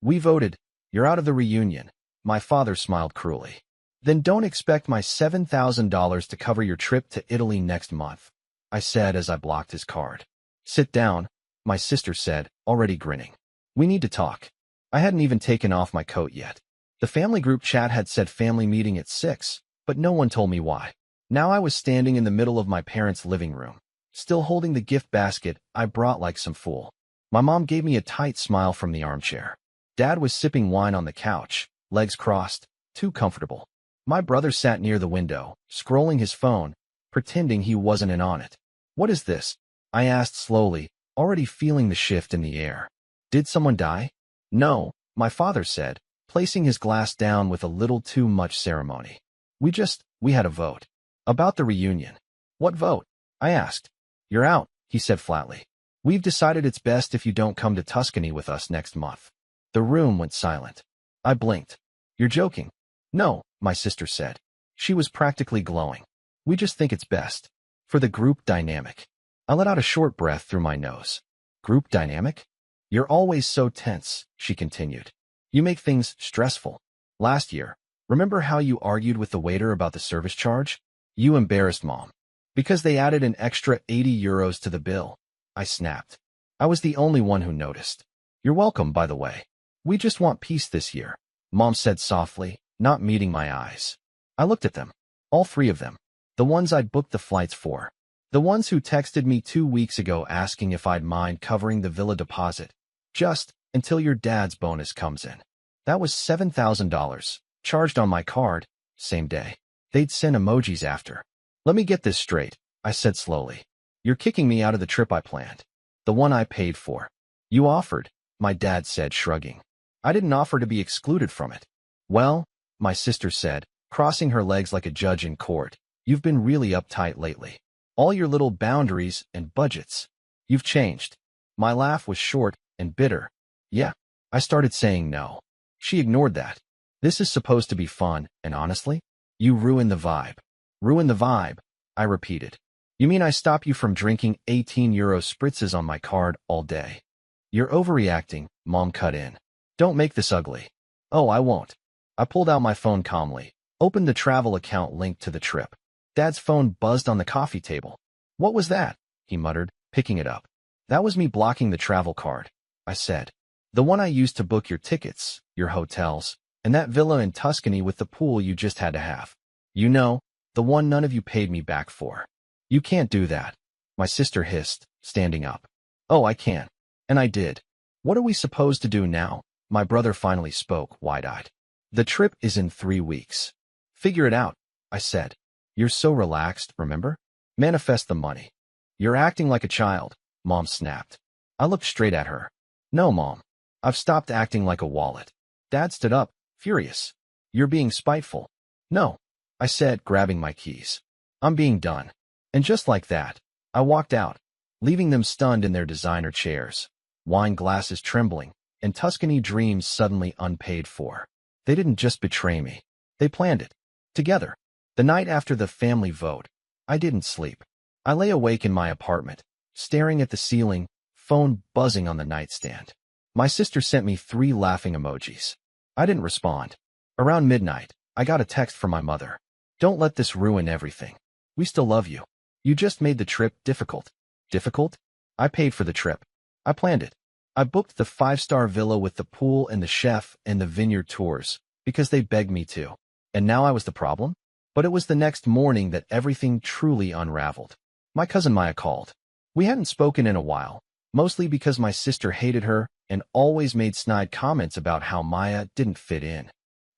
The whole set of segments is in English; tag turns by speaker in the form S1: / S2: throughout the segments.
S1: We voted. You're out of the reunion. My father smiled cruelly. Then don't expect my $7,000 to cover your trip to Italy next month, I said as I blocked his card. Sit down, my sister said, already grinning. We need to talk. I hadn't even taken off my coat yet. The family group chat had said family meeting at 6, but no one told me why. Now I was standing in the middle of my parents' living room, still holding the gift basket I brought like some fool. My mom gave me a tight smile from the armchair. Dad was sipping wine on the couch, legs crossed, too comfortable. My brother sat near the window, scrolling his phone, pretending he wasn't in on it. What is this? I asked slowly, already feeling the shift in the air. Did someone die? No, my father said, placing his glass down with a little too much ceremony. We had a vote. About the reunion. What vote? I asked. You're out, he said flatly. We've decided it's best if you don't come to Tuscany with us next month. The room went silent. I blinked. You're joking. No, my sister said. She was practically glowing. We just think it's best. For the group dynamic. I let out a short breath through my nose. Group dynamic? You're always so tense, she continued. You make things stressful. Last year, remember how you argued with the waiter about the service charge? You embarrassed Mom. Because they added an extra €80 to the bill. I snapped. I was the only one who noticed. You're welcome, by the way. We just want peace this year, Mom said softly, not meeting my eyes. I looked at them. All three of them. The ones I'd booked the flights for. The ones who texted me 2 weeks ago asking if I'd mind covering the villa deposit. Just until your dad's bonus comes in. That was $7,000, charged on my card, same day. They'd send emojis after. Let me get this straight, I said slowly. You're kicking me out of the trip I planned. The one I paid for. You offered, my dad said, shrugging. I didn't offer to be excluded from it. Well, my sister said, crossing her legs like a judge in court, you've been really uptight lately. All your little boundaries and budgets. You've changed. My laugh was short and bitter. Yeah, I started saying no. She ignored that. This is supposed to be fun, and honestly, you ruined the vibe. Ruin the vibe, I repeated. You mean I stop you from drinking €18 spritzes on my card all day? You're overreacting, Mom cut in. Don't make this ugly. Oh, I won't. I pulled out my phone calmly, opened the travel account linked to the trip. Dad's phone buzzed on the coffee table. What was that? He muttered, picking it up. That was me blocking the travel card, I said. The one I used to book your tickets, your hotels, and that villa in Tuscany with the pool you just had to have. You know, the one none of you paid me back for. You can't do that, my sister hissed, standing up. Oh, I can. And I did. What are we supposed to do now? My brother finally spoke, wide-eyed. The trip is in 3 weeks. Figure it out, I said. You're so relaxed, remember? Manifest the money. You're acting like a child, Mom snapped. I looked straight at her. No, Mom. I've stopped acting like a wallet. Dad stood up, furious. You're being spiteful. No, I said, grabbing my keys. I'm being done. And just like that, I walked out, leaving them stunned in their designer chairs, wine glasses trembling, and Tuscany dreams suddenly unpaid for. They didn't just betray me. They planned it. Together. The night after the family vote, I didn't sleep. I lay awake in my apartment, staring at the ceiling, phone buzzing on the nightstand. My sister sent me 3 laughing emojis. I didn't respond. Around midnight, I got a text from my mother. Don't let this ruin everything. We still love you. You just made the trip difficult. Difficult? I paid for the trip. I planned it. I booked the 5-star villa with the pool and the chef and the vineyard tours because they begged me to. And now I was the problem? But it was the next morning that everything truly unraveled. My cousin Maya called. We hadn't spoken in a while, mostly because my sister hated her and always made snide comments about how Maya didn't fit in.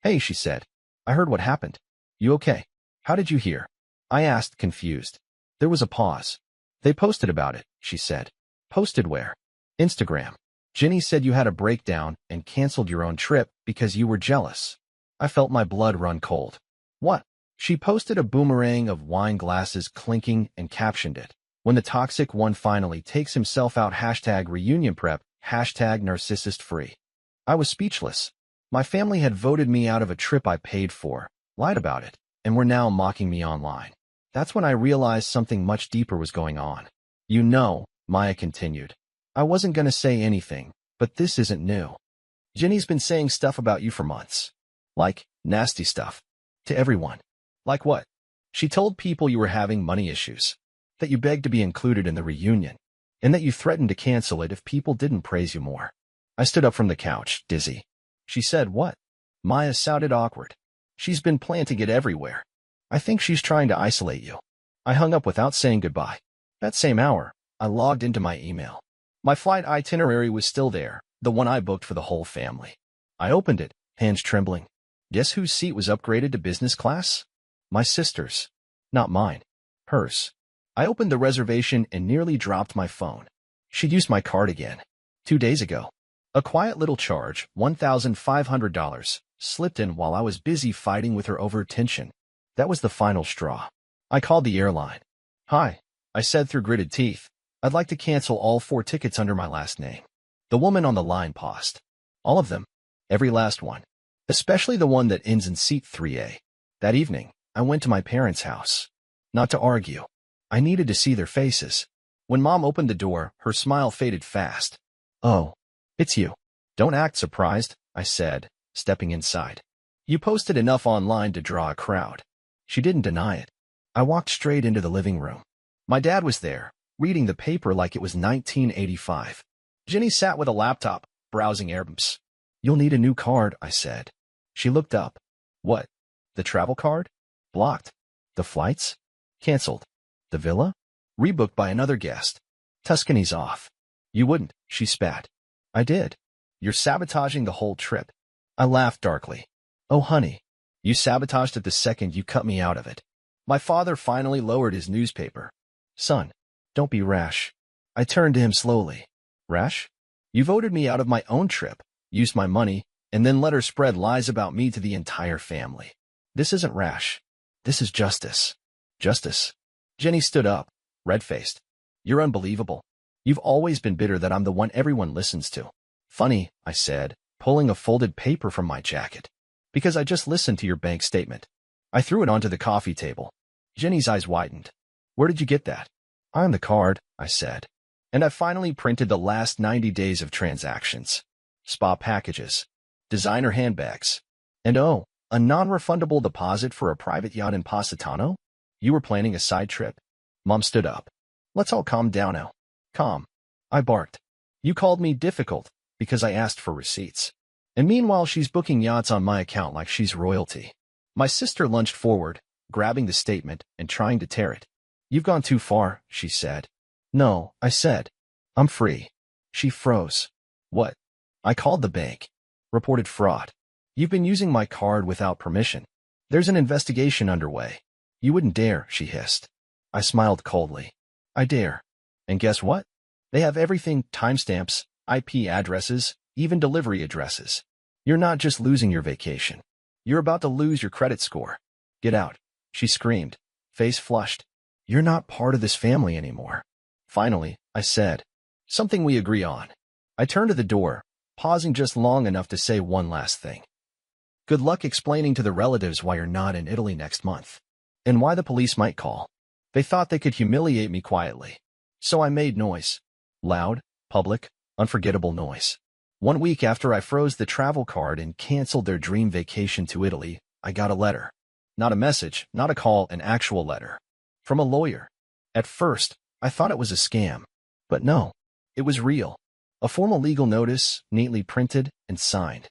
S1: Hey, she said. I heard what happened. You okay? How did you hear? I asked, confused. There was a pause. They posted about it, she said. Posted where? Instagram. Jenny said you had a breakdown and canceled your own trip because you were jealous. I felt my blood run cold. What? She posted a boomerang of wine glasses clinking and captioned it. When the toxic one finally takes himself out, #reunion prep, #narcissist free. I was speechless. My family had voted me out of a trip I paid for, lied about it, and were now mocking me online. That's when I realized something much deeper was going on. You know, Maya continued. I wasn't going to say anything, but this isn't new. Jenny's been saying stuff about you for months. Like, nasty stuff. To everyone. Like what? She told people you were having money issues, that you begged to be included in the reunion, and that you threatened to cancel it if people didn't praise you more. I stood up from the couch, dizzy. She said what? Maya sounded awkward. She's been planting it everywhere. I think she's trying to isolate you. I hung up without saying goodbye. That same hour, I logged into my email. My flight itinerary was still there, the one I booked for the whole family. I opened it, hands trembling. Guess whose seat was upgraded to business class? My sister's. Not mine. Hers. I opened the reservation and nearly dropped my phone. She'd used my card again. 2 days ago. A quiet little charge, $1,500, slipped in while I was busy fighting with her over tension. That was the final straw. I called the airline. Hi, I said through gritted teeth. I'd like to cancel all 4 tickets under my last name. The woman on the line paused. All of them. Every last one. Especially the one that ends in seat 3A. That evening, I went to my parents' house. Not to argue. I needed to see their faces. When Mom opened the door, her smile faded fast. Oh, it's you. Don't act surprised, I said, stepping inside. You posted enough online to draw a crowd. She didn't deny it. I walked straight into the living room. My dad was there, reading the paper like it was 1985. Jenny sat with a laptop, browsing albums. You'll need a new card, I said. She looked up. What? The travel card? Blocked. The flights? Cancelled. The villa? Rebooked by another guest. Tuscany's off. You wouldn't, she spat. I did. You're sabotaging the whole trip. I laughed darkly. Oh, honey. You sabotaged it the second you cut me out of it. My father finally lowered his newspaper. Son, don't be rash. I turned to him slowly. Rash? You voted me out of my own trip, used my money, and then let her spread lies about me to the entire family. This isn't rash. This is justice. Justice. Jenny stood up, red-faced. You're unbelievable. You've always been bitter that I'm the one everyone listens to. Funny, I said, pulling a folded paper from my jacket. Because I just listened to your bank statement. I threw it onto the coffee table. Jenny's eyes widened. Where did you get that? On the card, I said. And I finally printed the last 90 days of transactions. Spa packages. Designer handbags. And oh, a non-refundable deposit for a private yacht in Positano? You were planning a side trip? Mom stood up. Let's all calm down now. Calm. I barked. You called me difficult because I asked for receipts. And meanwhile she's booking yachts on my account like she's royalty. My sister lunged forward, grabbing the statement and trying to tear it. You've gone too far, she said. No, I said. I'm free. She froze. What? I called the bank. Reported fraud. You've been using my card without permission. There's an investigation underway. You wouldn't dare, she hissed. I smiled coldly. I dare. And guess what? They have everything, timestamps, IP addresses, even delivery addresses. You're not just losing your vacation. You're about to lose your credit score. Get out, she screamed, face flushed. You're not part of this family anymore. Finally, I said. Something we agree on. I turned to the door, pausing just long enough to say one last thing. Good luck explaining to the relatives why you're not in Italy next month. And why the police might call. They thought they could humiliate me quietly. So I made noise. Loud, public, unforgettable noise. 1 week after I froze the travel card and canceled their dream vacation to Italy, I got a letter. Not a message, not a call, an actual letter. From a lawyer. At first, I thought it was a scam. But no, it was real. A formal legal notice, neatly printed and signed.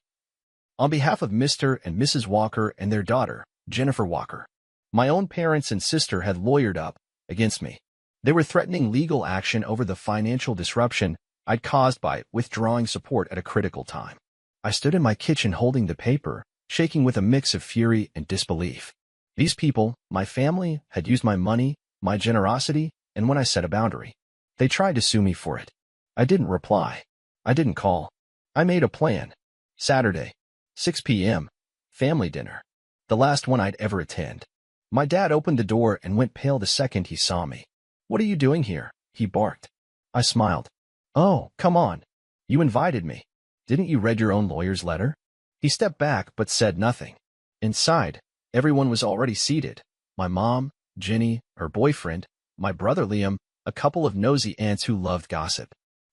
S1: On behalf of Mr. and Mrs. Walker and their daughter, Jennifer Walker. My own parents and sister had lawyered up against me. They were threatening legal action over the financial disruption I'd caused by withdrawing support at a critical time. I stood in my kitchen holding the paper, shaking with a mix of fury and disbelief. These people, my family, had used my money, my generosity, and when I set a boundary, they tried to sue me for it. I didn't reply. I didn't call. I made a plan. Saturday, 6 p.m., family dinner. The last one I'd ever attend. My dad opened the door and went pale the second he saw me. What are you doing here? He barked. I smiled. Oh, come on. You invited me. Didn't you read your own lawyer's letter? He stepped back but said nothing. Inside, everyone was already seated. My mom, Jenny, her boyfriend, my brother Liam, a couple of nosy aunts who loved gossip.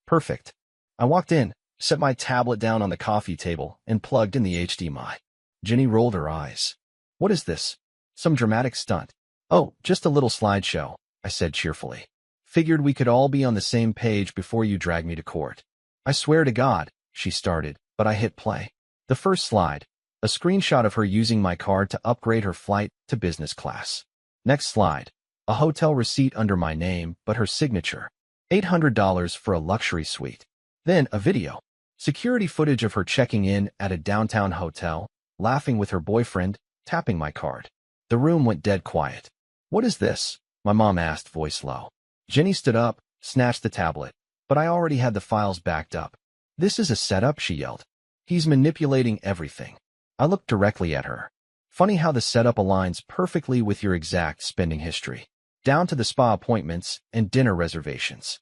S1: Perfect. I walked in, set my tablet down on the coffee table, and plugged in the HDMI. Jenny rolled her eyes. What is this? Some dramatic stunt? Oh, just a little slideshow, I said cheerfully. Figured we could all be on the same page before you drag me to court. I swear to God, she started, but I hit play. The first slide, a screenshot of her using my card to upgrade her flight to business class. Next slide, a hotel receipt under my name, but her signature. $800 for a luxury suite. Then a video. Security footage of her checking in at a downtown hotel, laughing with her boyfriend, tapping my card. The room went dead quiet. What is this? My mom asked, voice low. Jenny stood up, snatched the tablet, but I already had the files backed up. This is a setup, she yelled. He's manipulating everything. I looked directly at her. Funny how the setup aligns perfectly with your exact spending history, down to the spa appointments and dinner reservations.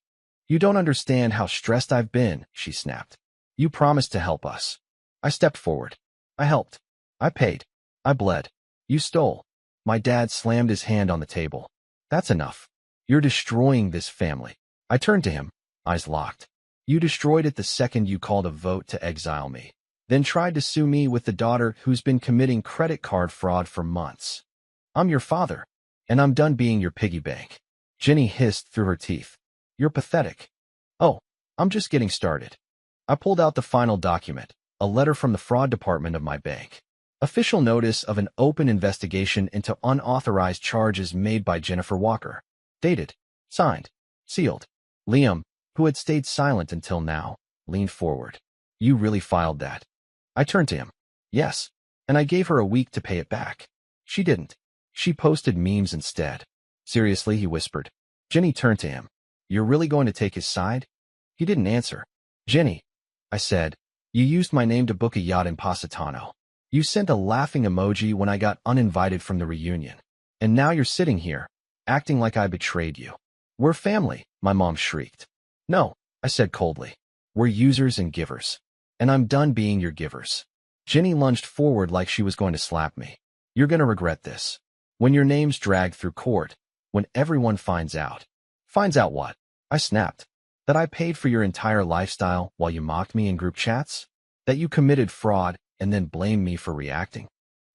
S1: You don't understand how stressed I've been, she snapped. You promised to help us. I stepped forward. I helped. I paid. I bled. You stole. My dad slammed his hand on the table. That's enough. You're destroying this family. I turned to him, eyes locked. You destroyed it the second you called a vote to exile me, then tried to sue me with the daughter who's been committing credit card fraud for months. I'm your father, and I'm done being your piggy bank. Jenny hissed through her teeth. You're pathetic. Oh, I'm just getting started. I pulled out the final document, a letter from the fraud department of my bank. Official notice of an open investigation into unauthorized charges made by Jennifer Walker. Dated, signed, sealed. Liam, who had stayed silent until now, leaned forward. You really filed that? I turned to him. Yes, and I gave her a week to pay it back. She didn't. She posted memes instead. Seriously, he whispered. Jenny turned to him. You're really going to take his side? He didn't answer. Jenny, I said, you used my name to book a yacht in Positano. You sent a laughing emoji when I got uninvited from the reunion. And now you're sitting here, acting like I betrayed you. We're family, my mom shrieked. No, I said coldly. We're users and givers. And I'm done being your givers. Jenny lunged forward like she was going to slap me. You're going to regret this. When your name's dragged through court, when everyone finds out. Finds out what? I snapped. That I paid for your entire lifestyle while you mocked me in group chats? That you committed fraud and then blamed me for reacting?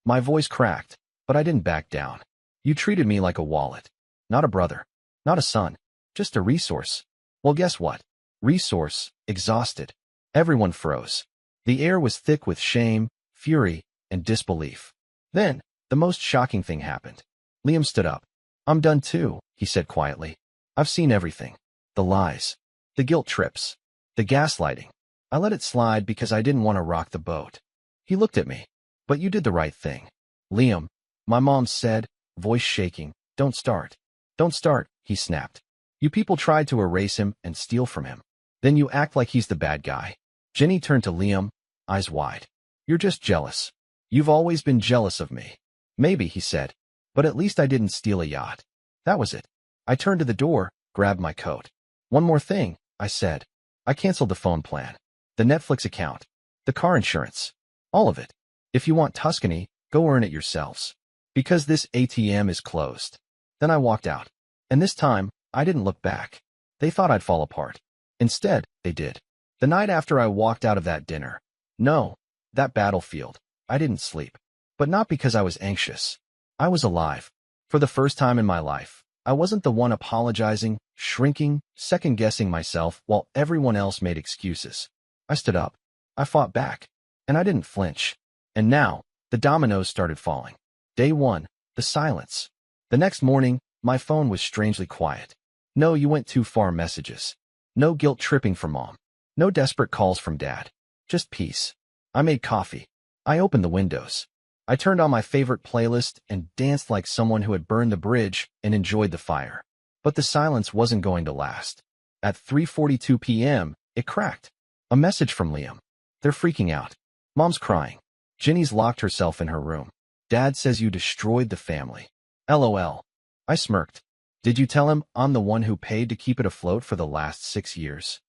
S1: My voice cracked, but I didn't back down. You treated me like a wallet. Not a brother. Not a son. Just a resource. Well, guess what? Resource, exhausted. Everyone froze. The air was thick with shame, fury, and disbelief. Then, the most shocking thing happened. Liam stood up. I'm done too, he said quietly. I've seen everything. The lies. The guilt trips. The gaslighting. I let it slide because I didn't want to rock the boat. He looked at me. But you did the right thing. Liam, my mom said, voice shaking, don't start. Don't start, he snapped. You people tried to erase him and steal from him. Then you act like he's the bad guy. Jenny turned to Liam, eyes wide. You're just jealous. You've always been jealous of me. Maybe, he said. But at least I didn't steal a yacht. That was it. I turned to the door, grabbed my coat. One more thing, I said. I canceled the phone plan, the Netflix account, the car insurance, all of it. If you want Tuscany, go earn it yourselves. Because this ATM is closed. Then I walked out. And this time, I didn't look back. They thought I'd fall apart. Instead, they did. The night after I walked out of that dinner. No, that battlefield. I didn't sleep. But not because I was anxious. I was alive. For the first time in my life, I wasn't the one apologizing, shrinking, second-guessing myself while everyone else made excuses. I stood up. I fought back. And I didn't flinch. And now, the dominoes started falling. Day 1, the silence. The next morning, my phone was strangely quiet. No you went too far messages. No guilt tripping from mom. No desperate calls from dad. Just peace. I made coffee. I opened the windows. I turned on my favorite playlist and danced like someone who had burned the bridge and enjoyed the fire. But the silence wasn't going to last. At 3:42 p.m., it cracked. A message from Liam. They're freaking out. Mom's crying. Jenny's locked herself in her room. Dad says you destroyed the family. LOL. I smirked. Did you tell him I'm the one who paid to keep it afloat for the last 6 years?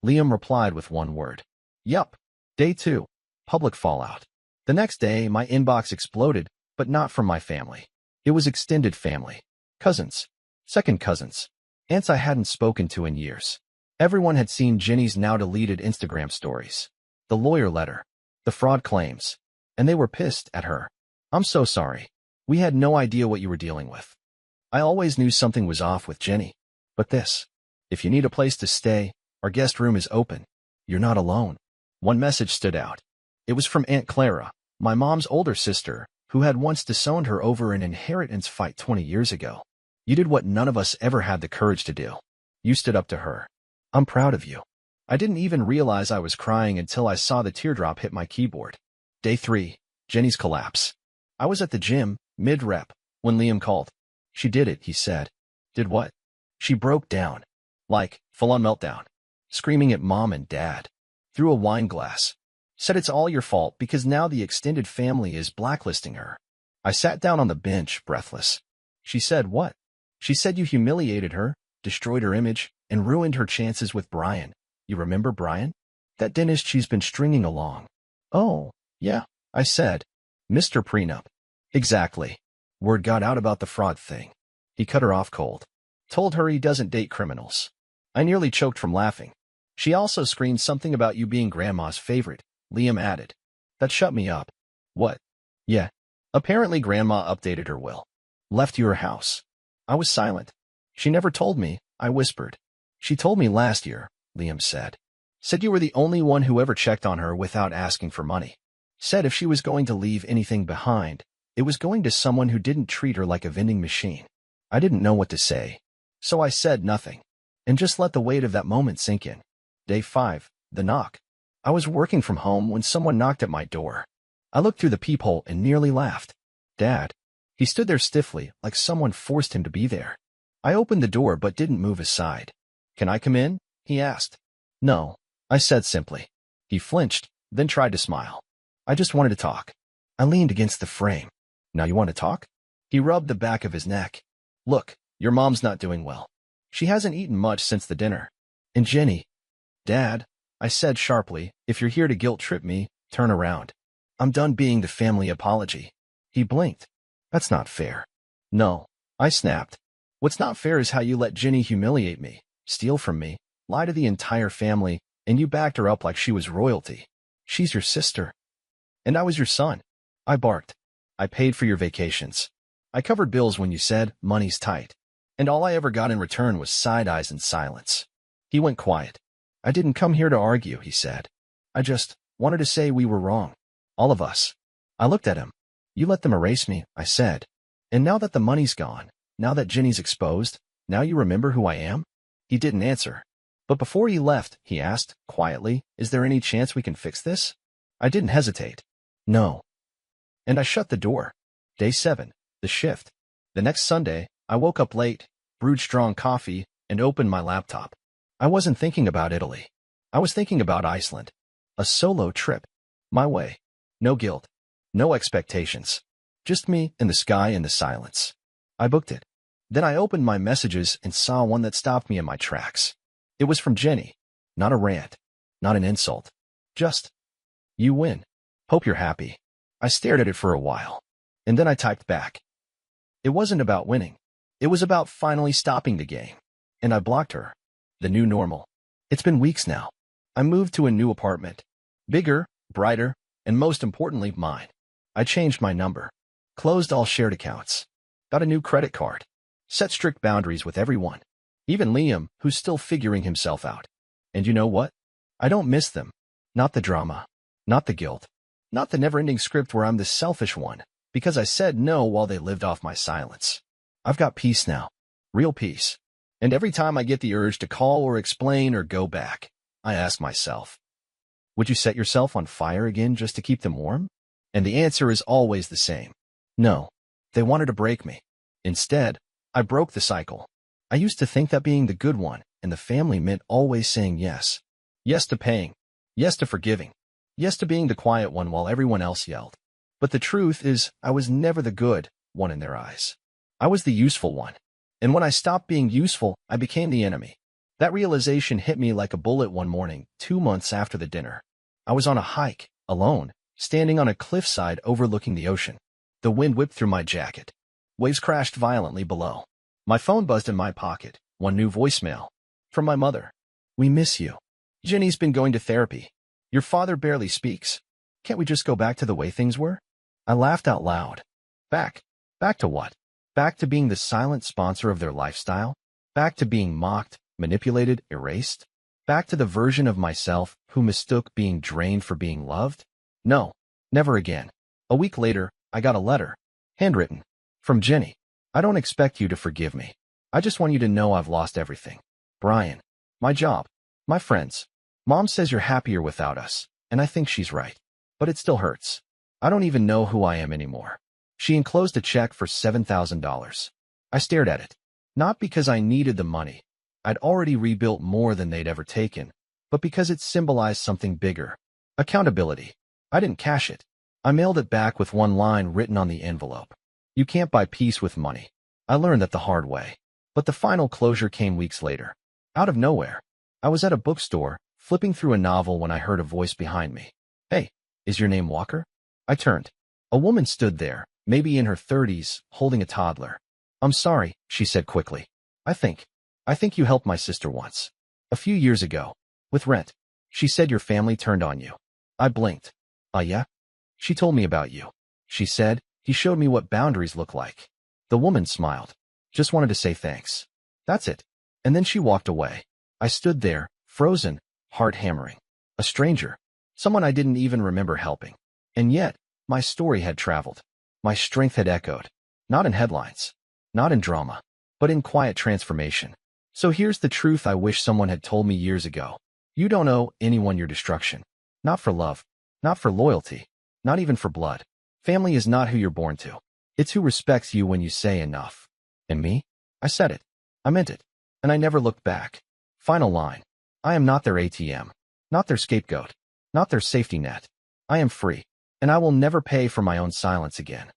S1: Liam replied with one word. Yup. Day 2. Public fallout. The next day, my inbox exploded, but not from my family. It was extended family. Cousins. Second cousins. Aunts I hadn't spoken to in years. Everyone had seen Jenny's now-deleted Instagram stories, the lawyer letter, the fraud claims, and they were pissed at her. "I'm so sorry. We had no idea what you were dealing with. I always knew something was off with Jenny. But this. If you need a place to stay, our guest room is open. You're not alone." One message stood out. It was from Aunt Clara, my mom's older sister, who had once disowned her over an inheritance fight 20 years ago. "You did what none of us ever had the courage to do. You stood up to her. I'm proud of you." I didn't even realize I was crying until I saw the teardrop hit my keyboard. Day 3, Jenny's collapse. I was at the gym, mid-rep, when Liam called. "She did it," he said. "Did what?" "She broke down. Like, full-on meltdown. Screaming at mom and dad. Threw a wine glass. Said it's all your fault because now the extended family is blacklisting her." I sat down on the bench, breathless. "She said what?" "She said you humiliated her, destroyed her image, and ruined her chances with Brian. You remember Brian? That dentist she's been stringing along." "Oh, yeah," I said. "Mr. Prenup." "Exactly. Word got out about the fraud thing. He cut her off cold. Told her he doesn't date criminals." I nearly choked from laughing. "She also screamed something about you being Grandma's favorite," Liam added. That shut me up. "What?" "Yeah. Apparently Grandma updated her will. Left your house." I was silent. "She never told me," I whispered. "She told me last year," Liam said. "Said you were the only one who ever checked on her without asking for money. Said if she was going to leave anything behind, it was going to someone who didn't treat her like a vending machine." I didn't know what to say, so I said nothing, and just let the weight of that moment sink in. Day 5, the knock. I was working from home when someone knocked at my door. I looked through the peephole and nearly laughed. Dad. He stood there stiffly, like someone forced him to be there. I opened the door but didn't move aside. "Can I come in?" he asked. "No," I said simply. He flinched, then tried to smile. "I just wanted to talk." I leaned against the frame. "Now you want to talk?" He rubbed the back of his neck. "Look, your mom's not doing well. She hasn't eaten much since the dinner. And Jenny." "Dad," I said sharply, "if you're here to guilt-trip me, turn around. I'm done being the family apology." He blinked. "That's not fair." "No," I snapped. "What's not fair is how you let Jenny humiliate me, steal from me, lie to the entire family, and you backed her up like she was royalty. She's your sister. And I was your son." I barked. "I paid for your vacations. I covered bills when you said, money's tight. And all I ever got in return was side eyes and silence." He went quiet. "I didn't come here to argue," he said. "I just wanted to say we were wrong. All of us." I looked at him. "You let them erase me," I said. "And now that the money's gone, now that Jenny's exposed, now you remember who I am?" He didn't answer. But before he left, he asked, quietly, "Is there any chance we can fix this?" I didn't hesitate. "No." And I shut the door. Day 7, the shift. The next Sunday, I woke up late, brewed strong coffee, and opened my laptop. I wasn't thinking about Italy. I was thinking about Iceland. A solo trip. My way. No guilt. No expectations. Just me and the sky and the silence. I booked it. Then I opened my messages and saw one that stopped me in my tracks. It was from Jenny. Not a rant. Not an insult. Just, "You win. Hope you're happy." I stared at it for a while. And then I typed back. It wasn't about winning. It was about finally stopping the game. And I blocked her. The new normal. It's been weeks now. I moved to a new apartment. Bigger, brighter, and most importantly, mine. I changed my number. Closed all shared accounts. Got a new credit card. Set strict boundaries with everyone. Even Liam, who's still figuring himself out. And you know what? I don't miss them. Not the drama. Not the guilt. Not the never-ending script where I'm the selfish one, because I said no while they lived off my silence. I've got peace now. Real peace. And every time I get the urge to call or explain or go back, I ask myself, would you set yourself on fire again just to keep them warm? And the answer is always the same. No. They wanted to break me. Instead, I broke the cycle. I used to think that being the good one and the family meant always saying yes. Yes to paying. Yes to forgiving. Yes to being the quiet one while everyone else yelled. But the truth is, I was never the good one in their eyes. I was the useful one. And when I stopped being useful, I became the enemy. That realization hit me like a bullet one morning, 2 months after the dinner. I was on a hike, alone, standing on a cliffside overlooking the ocean. The wind whipped through my jacket. Waves crashed violently below. My phone buzzed in my pocket, one new voicemail. From my mother. We miss you. Jenny's been going to therapy. Your father barely speaks. Can't we just go back to the way things were? I laughed out loud. Back? Back to what? Back to being the silent sponsor of their lifestyle? Back to being mocked, manipulated, erased? Back to the version of myself who mistook being drained for being loved? No, never again. A week later, I got a letter, handwritten, from Jenny. I don't expect you to forgive me. I just want you to know I've lost everything. Brian, my job, my friends. Mom says you're happier without us, and I think she's right. But it still hurts. I don't even know who I am anymore. She enclosed a check for $7,000. I stared at it. Not because I needed the money. I'd already rebuilt more than they'd ever taken, but because it symbolized something bigger. Accountability. I didn't cash it. I mailed it back with one line written on the envelope. You can't buy peace with money. I learned that the hard way. But the final closure came weeks later. Out of nowhere. I was at a bookstore, flipping through a novel when I heard a voice behind me. Hey, is your name Walker? I turned. A woman stood there, maybe in her 30s, holding a toddler. I'm sorry, she said quickly. I think you helped my sister once. A few years ago. With rent. She said your family turned on you. I blinked. Yeah? She told me about you. She said, he showed me what boundaries look like. The woman smiled. Just wanted to say thanks. That's it. And then she walked away. I stood there, frozen, heart hammering. A stranger. Someone I didn't even remember helping. And yet, my story had traveled. My strength had echoed. Not in headlines. Not in drama. But in quiet transformation. So here's the truth I wish someone had told me years ago. You don't owe anyone your destruction. Not for love. Not for loyalty. Not even for blood. Family is not who you're born to. It's who respects you when you say enough. And me? I said it. I meant it. And I never looked back. Final line. I am not their ATM. Not their scapegoat. Not their safety net. I am free. And I will never pay for my own silence again.